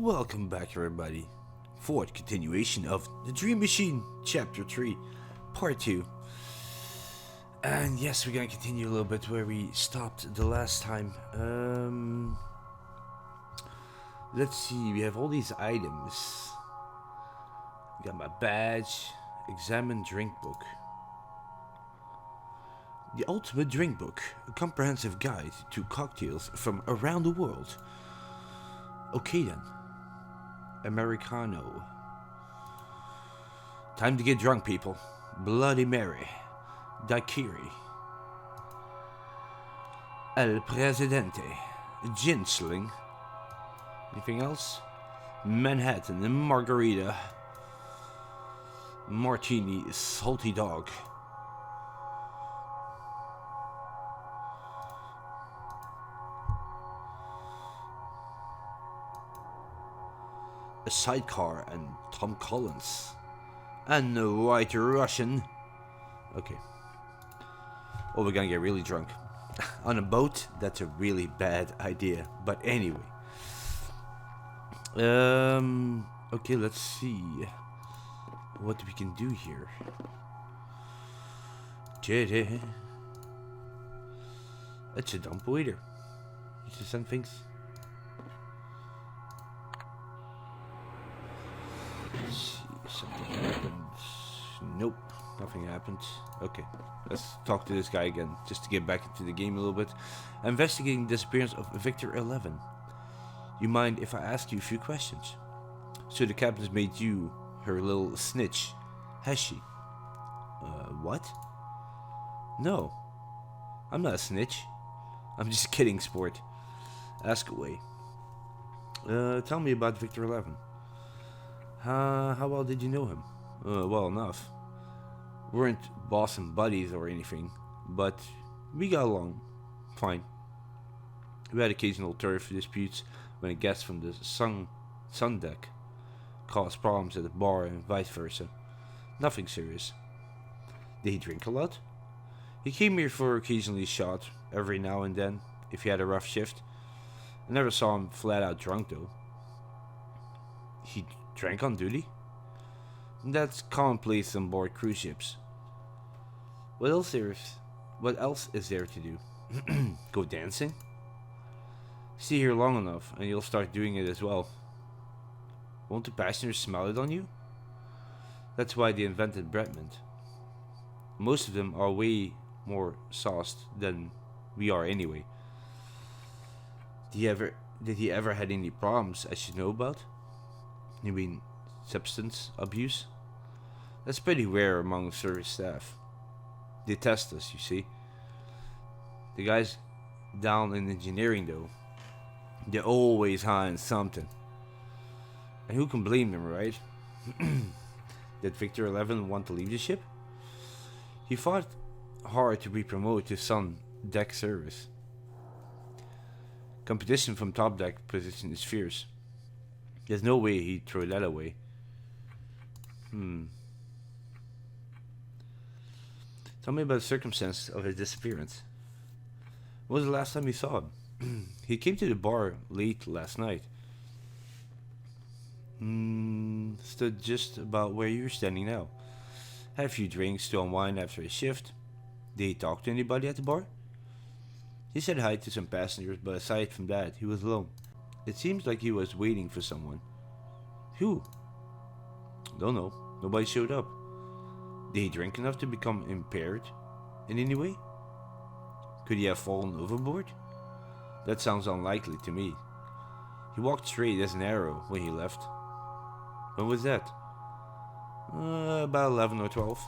Welcome back, everybody, for the continuation of The Dream Machine, Chapter 3, Part 2. And yes, we're gonna continue a little bit where we stopped the last time. Let's see, we have all these items. We got my badge, examine drink book. The Ultimate Drink Book, a comprehensive guide to cocktails from around the world. Okay then. Americano. Time to get drunk, people. Bloody Mary. Daiquiri. El Presidente. Gin Sling. Anything else? Manhattan and Margarita. Martini Salty Dog. A sidecar and Tom Collins. And a white Russian. Okay. Oh, we're gonna get really drunk. On a boat? That's a really bad idea. But anyway. Okay, let's see what we can do here. It's a dump waiter. You see some things? Let's see if something happens. Nope, nothing happened. Okay, let's talk to this guy again, just to get back into the game a little bit. Investigating the disappearance of Victor 11. You mind if I ask you a few questions? So the captain's made you her little snitch, has she? What? No, I'm not a snitch. I'm just kidding, sport. Ask away. Tell me about Victor 11. How well did you know him? Well enough. We weren't boss and buddies or anything, but we got along fine. We had occasional turf disputes when a guest from the sun deck caused problems at the bar and vice versa. Nothing serious. Did he drink a lot? He came here for occasionally shot, every now and then, if he had a rough shift. I never saw him flat out drunk though. He drank on duty? That's commonplace on board cruise ships. What else is there to do? Go dancing? Stay here long enough and you'll start doing it as well. Won't the passengers smell it on you? That's why they invented bread mint. Most of them are way more sauced than we are anyway. Did he ever had any problems I should know about? You mean substance abuse? That's pretty rare among service staff. They test us, you see. The guys down in engineering though, they're always high on something. And who can blame them, right? Did Victor 11 want to leave the ship? He fought hard to be promoted to sun deck service. Competition from top deck position is fierce. There's no way he'd throw that away. Tell me about the circumstances of his disappearance. When was the last time you saw him? He came to the bar late last night. Stood just about where you're standing now. Had a few drinks to unwind after his shift. Did he talk to anybody at the bar? He said hi to some passengers, but aside from that, he was alone. It seems like he was waiting for someone. Who? Don't know. Nobody showed up. Did he drink enough to become impaired in any way? Could he have fallen overboard? That sounds unlikely to me. He walked straight as an arrow when he left. When was that? About 11 or 12.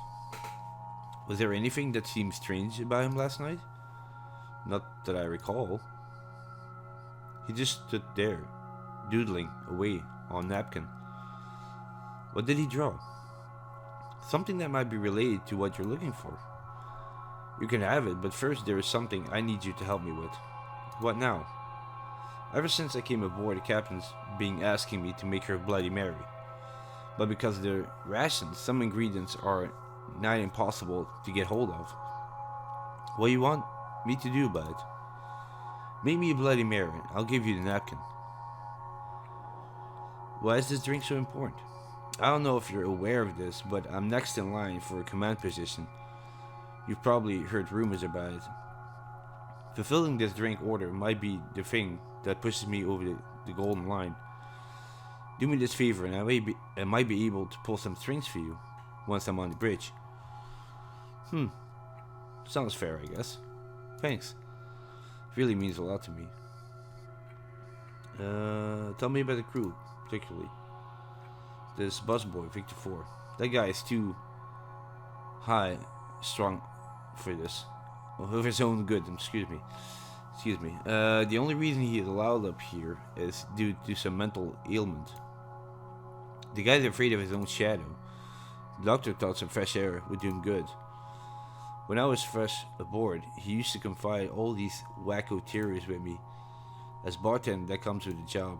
Was there anything that seemed strange about him last night? Not that I recall. He just stood there, doodling away on a napkin. What did he draw? Something that might be related to what you're looking for. You can have it, but first there is something I need you to help me with. What now? Ever since I came aboard, the captain's been asking me to make her Bloody Mary. But because of the rations, some ingredients are nigh impossible to get hold of. What do you want me to do about it? Make me a Bloody Mary. I'll give you the napkin. Why is this drink so important? I don't know if you're aware of this, but I'm next in line for a command position. You've probably heard rumors about it. Fulfilling this drink order might be the thing that pushes me over the golden line. Do me this favor, and I might be able to pull some strings for you once I'm on the bridge. Sounds fair, I guess. Thanks. It really means a lot to me. Tell me about the crew, particularly. This busboy, Victor 4. That guy is too high strung for this. Of his own good, excuse me. The only reason he is allowed up here is due to some mental ailment. The guy's afraid of his own shadow. The doctor thought some fresh air would do him good. When I was fresh aboard, he used to confide all these wacko theories with me. As bartender, that comes with the job.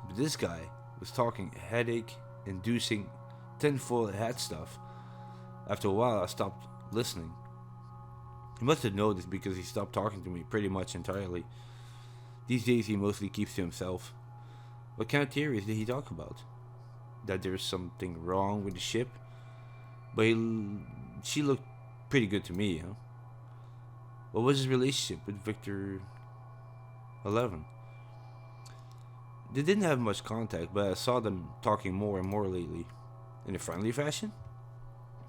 But this guy was talking headache-inducing tinfoil hat stuff. After a while, I stopped listening. He must have noticed because he stopped talking to me pretty much entirely. These days, he mostly keeps to himself. What kind of theories did he talk about? That there's something wrong with the ship? But she looked pretty good to me, huh? What was his relationship with Victor 11? They didn't have much contact, but I saw them talking more and more lately. In a friendly fashion?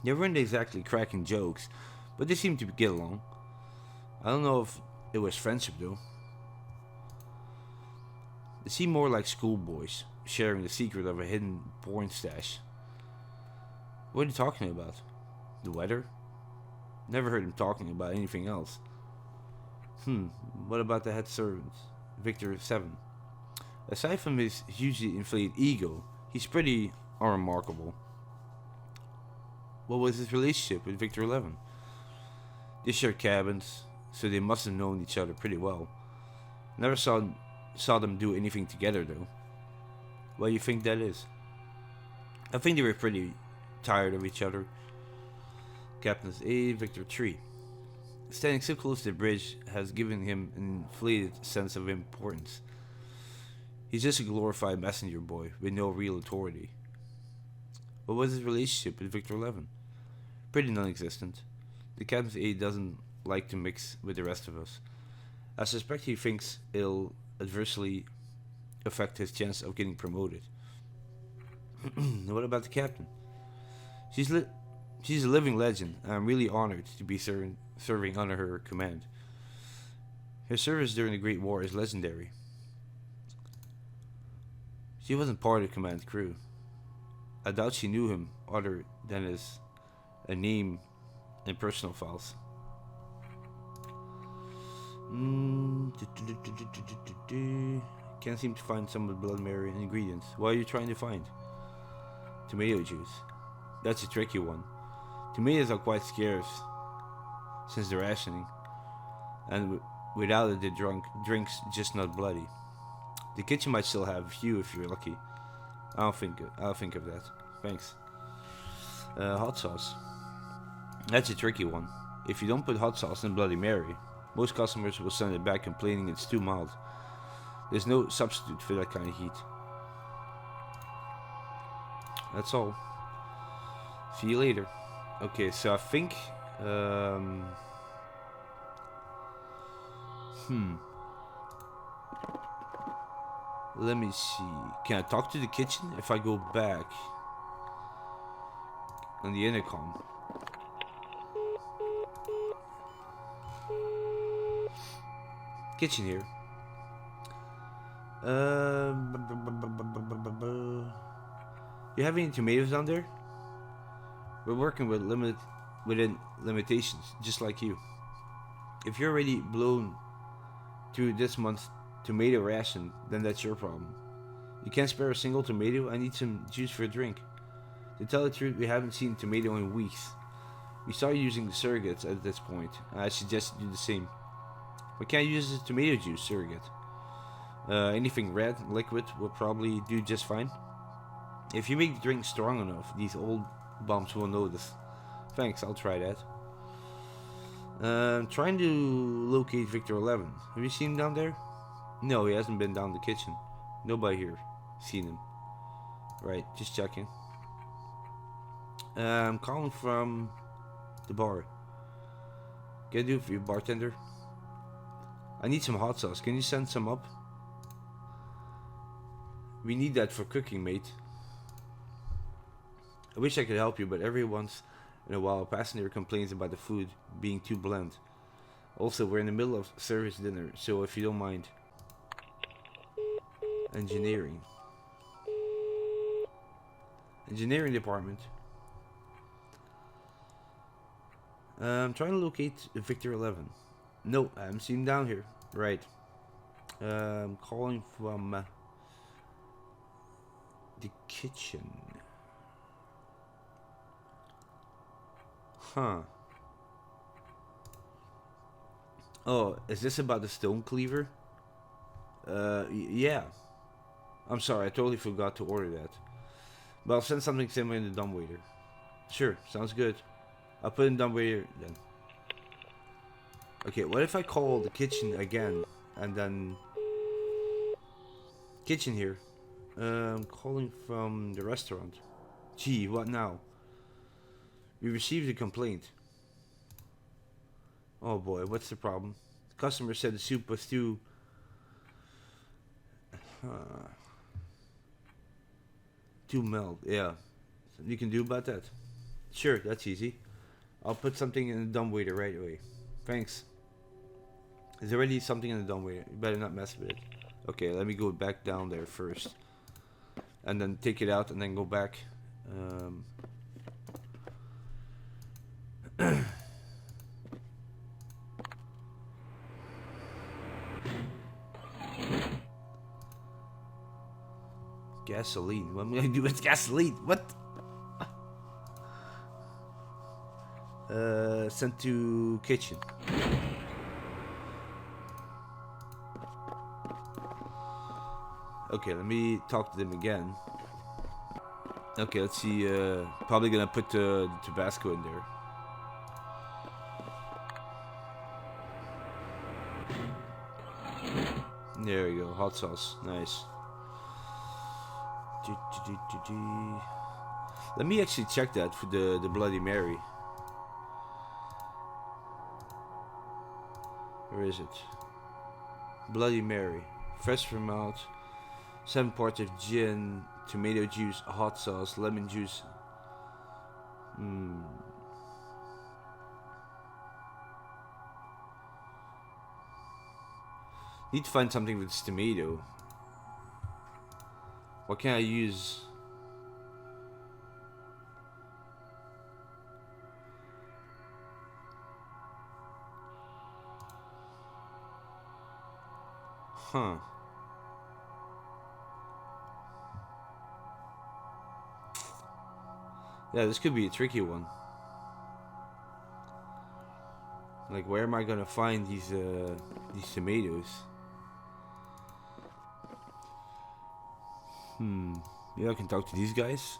They weren't exactly cracking jokes, but they seemed to get along. I don't know if it was friendship though. They seemed more like schoolboys, sharing the secret of a hidden porn stash. What are they talking about? The weather? Never heard him talking about anything else. What about the head servant, Victor 7? Aside from his hugely inflated ego, he's pretty unremarkable. What was his relationship with Victor 11? They shared cabins, so they must have known each other pretty well. Never saw them do anything together though. Why do you think that is? I think they were pretty tired of each other. Captain's A, Victor 3. Standing so close to the bridge has given him an inflated sense of importance. He's just a glorified messenger boy with no real authority. What was his relationship with Victor 11? Pretty non-existent. The Captain's A doesn't like to mix with the rest of us. I suspect he thinks it'll adversely affect his chance of getting promoted. What about the captain? She's a living legend, and I'm really honored to be serving under her command. Her service during the Great War is legendary. She wasn't part of the command crew. I doubt she knew him other than as a name in personal files. Can't seem to find some of the Blood Mary ingredients. What are you trying to find? Tomato juice. That's a tricky one. Tomatoes are quite scarce since the rationing, and without it the drink's just not bloody. The kitchen might still have a few if you're lucky. I'll think of that. Thanks. Hot sauce. That's a tricky one. If you don't put hot sauce in Bloody Mary, most customers will send it back complaining it's too mild. There's no substitute for that kind of heat. That's all. See you later. Okay, so I think let me see. Can I talk to the kitchen if I go back on the intercom? Kitchen here. You have any tomatoes down there? We're working with within limitations, just like you. If you're already blown through this month's tomato ration, then that's your problem. You can't spare a single tomato. I need some juice for a drink. To tell the truth, we haven't seen tomato in weeks. We started using surrogates at this point, and I suggest you do the same. What can I use as a tomato juice surrogate? Anything red, liquid, will probably do just fine. If you make the drink strong enough, these old bums will notice. Thanks, I'll try that. Trying to locate Victor 11. Have you seen him down there? No, he hasn't been down the kitchen. Nobody here seen him. Right, just checking. I'm calling from the bar. Can I do it for you, bartender? I need some hot sauce. Can you send some up? We need that for cooking, mate. I wish I could help you, but every once in a while a passenger complains about the food being too bland. Also, we're in the middle of service dinner, so if you don't mind. Engineering. Engineering department. I'm trying to locate Victor 11. No, I haven't seen him down here. Right. I'm calling from the kitchen. Huh. Oh, is this about the stone cleaver? Yeah. I'm sorry, I totally forgot to order that. But I'll send something similar in the dumbwaiter. Sure, sounds good. I'll put in dumbwaiter then. Okay, what if I call the kitchen again and then kitchen here? I'm calling from the restaurant. Gee, what now? We received a complaint. Oh boy, what's the problem? The customer said the soup was too too mild. Yeah. Something you can do about that? Sure, that's easy. I'll put something in the dumbwaiter right away. Thanks. There's already something in the dumbwaiter. You better not mess with it. Okay, let me go back down there first. And then take it out and then go back. Gasoline. What am I gonna do with gasoline? What? Sent to kitchen. Okay, let me talk to them again. Okay, let's see. Probably gonna put the Tabasco in there. There we go. Hot sauce. Nice. Let me actually check that for the Bloody Mary. Where is it? Bloody Mary. Fresh from out. 7 parts of gin, tomato juice, hot sauce, lemon juice. Need to find something with this tomato. What can I use? Huh. Yeah, this could be a tricky one. Like, where am I gonna find these tomatoes? Maybe I can talk to these guys.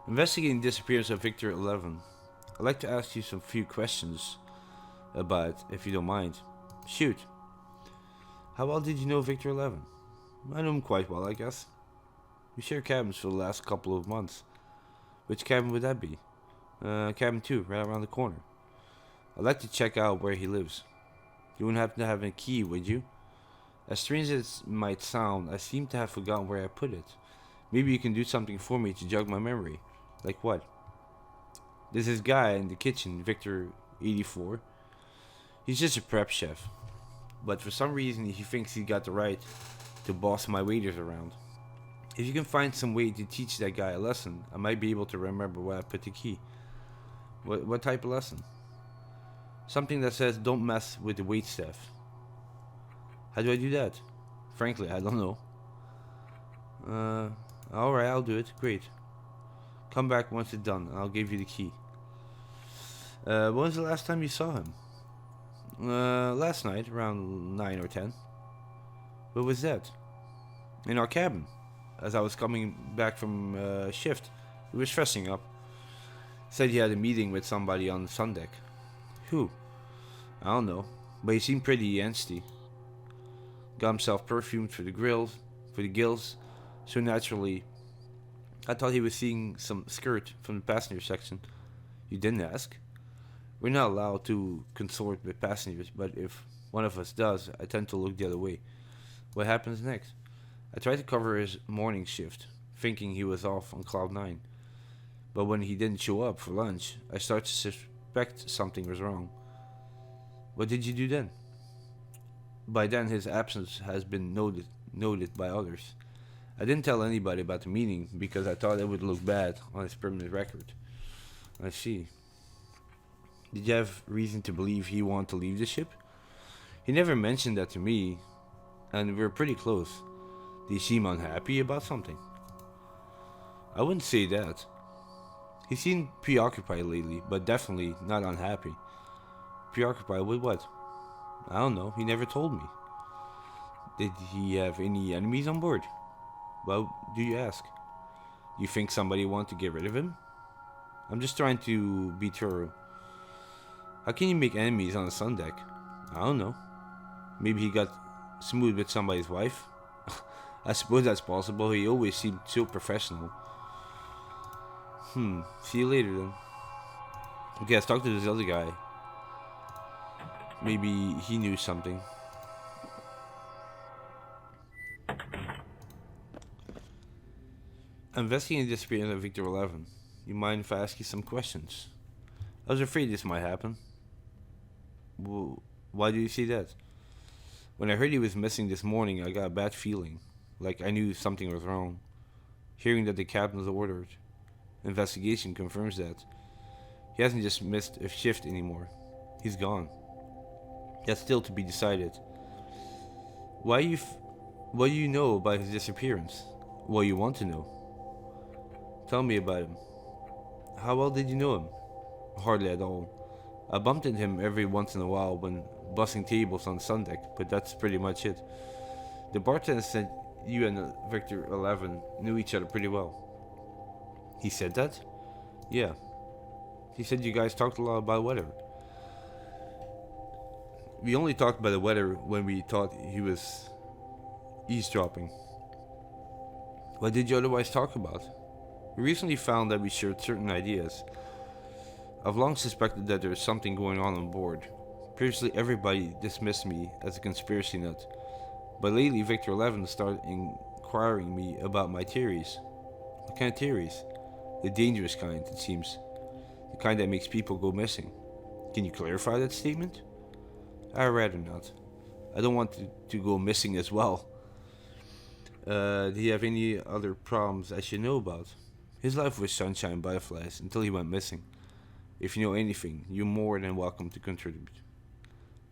Investigating the disappearance of Victor 11. I'd like to ask you some few questions about it, if you don't mind. Shoot. How well did you know Victor 11? I know him quite well, I guess. We shared cabins for the last couple of months. Which cabin would that be? Cabin 2, right around the corner. I'd like to check out where he lives. You wouldn't happen to have a key, would you? As strange as it might sound, I seem to have forgotten where I put it. Maybe you can do something for me to jog my memory. Like what? There's this guy in the kitchen, Victor 84. He's just a prep chef. But for some reason he thinks he got the right to boss my waiters around. If you can find some way to teach that guy a lesson, I might be able to remember where I put the key. What type of lesson? Something that says don't mess with the waitstaff. How do I do that? Frankly, I don't know. Alright, I'll do it. Great. Come back once it's done, and I'll give you the key. When was the last time you saw him? Last night, around 9 or 10. Where was that? In our cabin. As I was coming back from shift, he was dressing up. Said he had a meeting with somebody on the sun deck. Who? I don't know, but he seemed pretty angsty. Got himself perfumed for the gills, so naturally I thought he was seeing some skirt from the passenger section. You didn't ask? We're not allowed to consort with passengers, but if one of us does, I tend to look the other way. What happens next? I tried to cover his morning shift, thinking he was off on cloud nine. But when he didn't show up for lunch, I started to suspect something was wrong. What did you do then? By then, his absence has been noted by others. I didn't tell anybody about the meeting because I thought it would look bad on his permanent record. I see. Did you have reason to believe he wanted to leave the ship? He never mentioned that to me, and we were pretty close. Did he seem unhappy about something? I wouldn't say that. He seemed preoccupied lately, but definitely not unhappy. Preoccupied with what? I don't know, he never told me. Did he have any enemies on board? Well, do you ask? You think somebody wanted to get rid of him? I'm just trying to be thorough. How can you make enemies on a sun deck? I don't know. Maybe he got smooth with somebody's wife? I suppose that's possible. He always seemed so professional. See you later then. Okay, let's talk to this other guy. Maybe he knew something. I'm investigating the disappearance of Victor 11. You mind if I ask you some questions? I was afraid this might happen. Well, why do you say that? When I heard he was missing this morning, I got a bad feeling. Like I knew something was wrong. Hearing that the captain's ordered investigation confirms that. He hasn't just missed a shift anymore. He's gone. That's still to be decided. What do you know about his disappearance? What you want to know? Tell me about him. How well did you know him? Hardly at all. I bumped into him every once in a while when bussing tables on Sundeck, but that's pretty much it. The bartender said you and Victor 11 knew each other pretty well. He said that? Yeah. He said you guys talked a lot about weather. We only talked about the weather when we thought he was eavesdropping. What did you otherwise talk about? We recently found that we shared certain ideas. I've long suspected that there is something going on board. Previously, everybody dismissed me as a conspiracy nut, but lately Victor 11 started inquiring me about my theories. What kind of theories? The dangerous kind, it seems. The kind that makes people go missing. Can you clarify that statement? I'd rather not. I don't want to go missing as well. Do you have any other problems I should know about? His life was sunshine and butterflies until he went missing. If you know anything, you're more than welcome to contribute.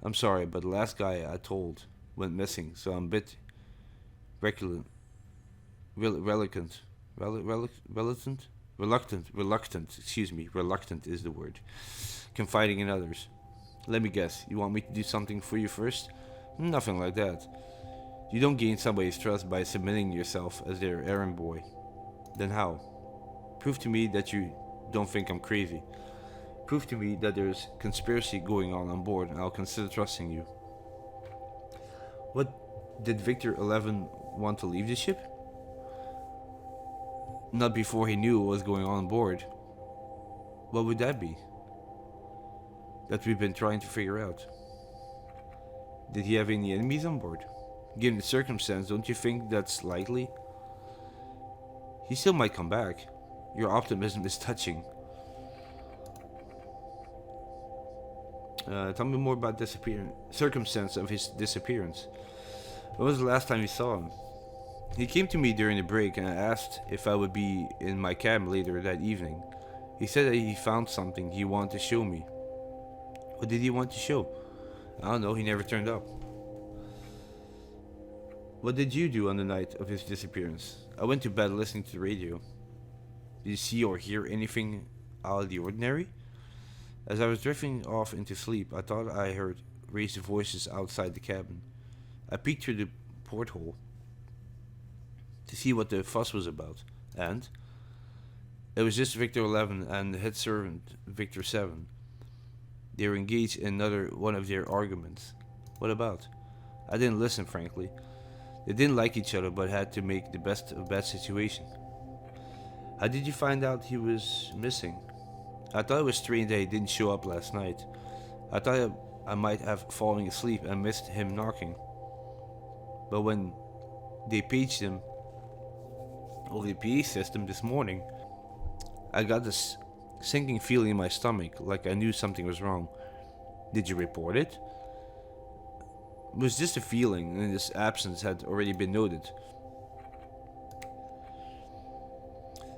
I'm sorry, but the last guy I told went missing, so I'm a bit reluctant. Reluctant is the word. Confiding in others. Let me guess, you want me to do something for you first? Nothing like that. You don't gain somebody's trust by submitting yourself as their errand boy. Then how? Prove to me that you don't think I'm crazy. Prove to me that there's conspiracy going on board, and I'll consider trusting you. What did Victor 11 want to leave the ship? Not before he knew what was going on board. What would that be? That we've been trying to figure out. Did he have any enemies on board? Given the circumstance, don't you think that's likely? He still might come back. Your optimism is touching. Tell me more about circumstance of his disappearance. When was the last time you saw him? He came to me during the break and I asked if I would be in my cabin later that evening. He said that he found something he wanted to show me. What did he want to show? I don't know, he never turned up. What did you do on the night of his disappearance? I went to bed listening to the radio. Did you see or hear anything out of the ordinary? As I was drifting off into sleep, I thought I heard raised voices outside the cabin. I peeked through the porthole to see what the fuss was about, and it was just Victor 11 and the head servant, Victor 7. They were engaged in another one of their arguments. What about? I didn't listen, frankly. They didn't like each other, but had to make the best of a bad situation. How did you find out he was missing? I thought it was strange that he didn't show up last night. I thought I might have fallen asleep and missed him knocking. But when they paged him over the PA system this morning, I got this sinking feeling in my stomach, like I knew something was wrong. Did you report it? It was just a feeling, and his absence had already been noted.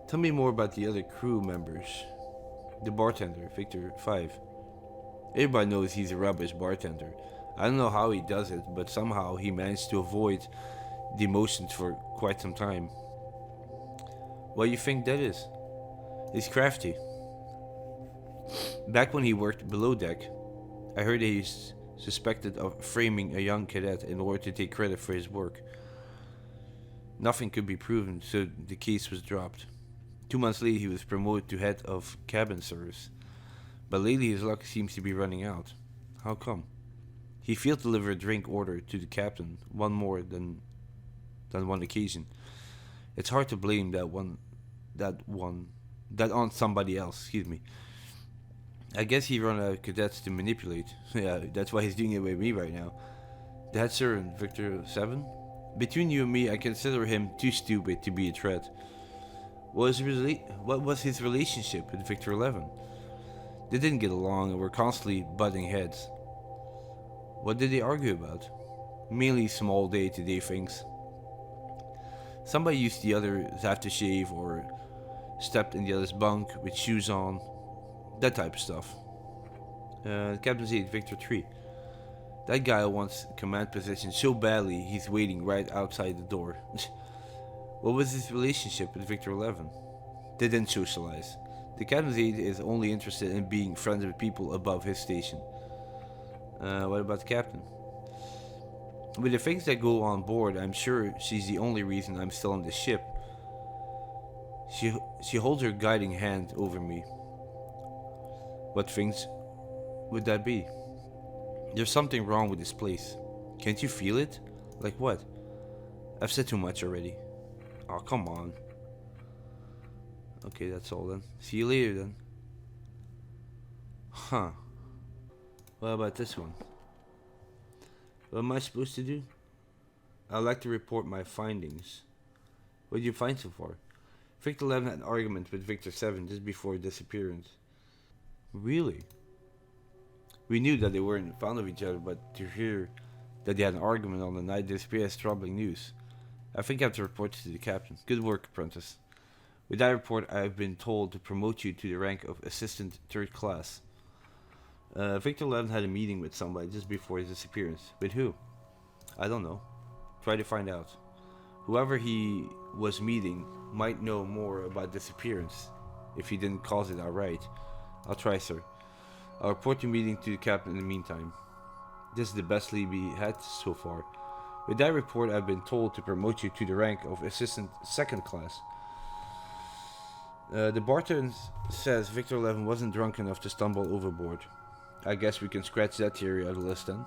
Tell me more about the other crew members. The bartender, Victor 5. Everybody knows he's a rubbish bartender. I don't know how he does it, but somehow he managed to avoid the emotions for quite some time. What do you think that is? He's crafty. Back when he worked below deck, I heard that he's suspected of framing a young cadet in order to take credit for his work. Nothing could be proven, so the case was dropped. 2 months later, he was promoted to head of cabin service. But lately, his luck seems to be running out. How come? He failed to deliver a drink order to the captain one more than one occasion. It's hard to blame that on somebody else. Excuse me. I guess he run out of cadets to manipulate. Yeah, that's why he's doing it with me right now. The head servant, Victor 7. Between you and me, I consider him too stupid to be a threat. What was his relationship with Victor 11? They didn't get along and were constantly butting heads. What did they argue about? Mainly small day-to-day things. Somebody used the other's aftershave or stepped in the other's bunk with shoes on. That type of stuff. Captain's 8, Victor 3. That guy wants command position so badly he's waiting right outside the door. What was his relationship with Victor 11? They didn't socialize. The Captain's 8 is only interested in being friends with people above his station. What about the captain? With the things that go on board, I'm sure she's the only reason I'm still on the ship. She holds her guiding hand over me. What things would that be? There's something wrong with this place. Can't you feel it? Like what? I've said too much already. Oh, come on. Okay, that's all then. See you later then. Huh. What about this one? What am I supposed to do? I'd like to report my findings. What did you find so far? Victor 11 had an argument with Victor 7 just before disappearance. Really? We knew that they weren't fond of each other, but to hear that they had an argument on the night disappearance is troubling news. I think I have to report to the captain. Good work, apprentice. With that report, I have been told to promote you to the rank of Assistant 3rd Class. Victor 11 had a meeting with somebody just before his disappearance. With who? I don't know. Try to find out. Whoever he was meeting might know more about disappearance, if he didn't cause it outright. I'll try, sir. I'll report your meeting to the captain in the meantime. This is the best lead we had so far. With that report, I've been told to promote you to the rank of Assistant 2nd Class. The bartender says Victor 11 wasn't drunk enough to stumble overboard. I guess we can scratch that theory out of the list then.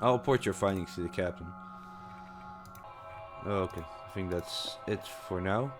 I'll report your findings to the captain. Okay, I think that's it for now.